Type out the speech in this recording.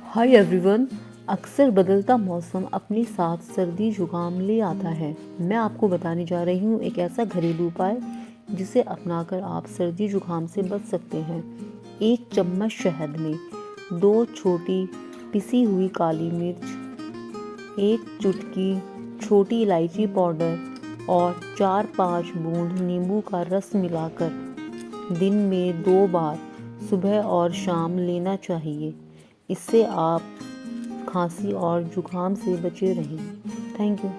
Hi everyone. अक्सर बदलता मौसम अपने साथ सर्दी जुकाम ले आता है। मैं आपको बताने जा रही हूँ एक ऐसा घरेलू उपाय जिसे अपनाकर आप सर्दी जुकाम से बच सकते हैं। 1 चम्मच शहद में 2 छोटी पिसी हुई काली मिर्च, 1 चुटकी छोटी इलायची पाउडर और 4-5 बूंद नींबू का रस मिलाकर दिन में 2 बार सुबह और शाम लेना चाहिए। इससे आप खांसी और जुकाम से बचे रहें। Thank you.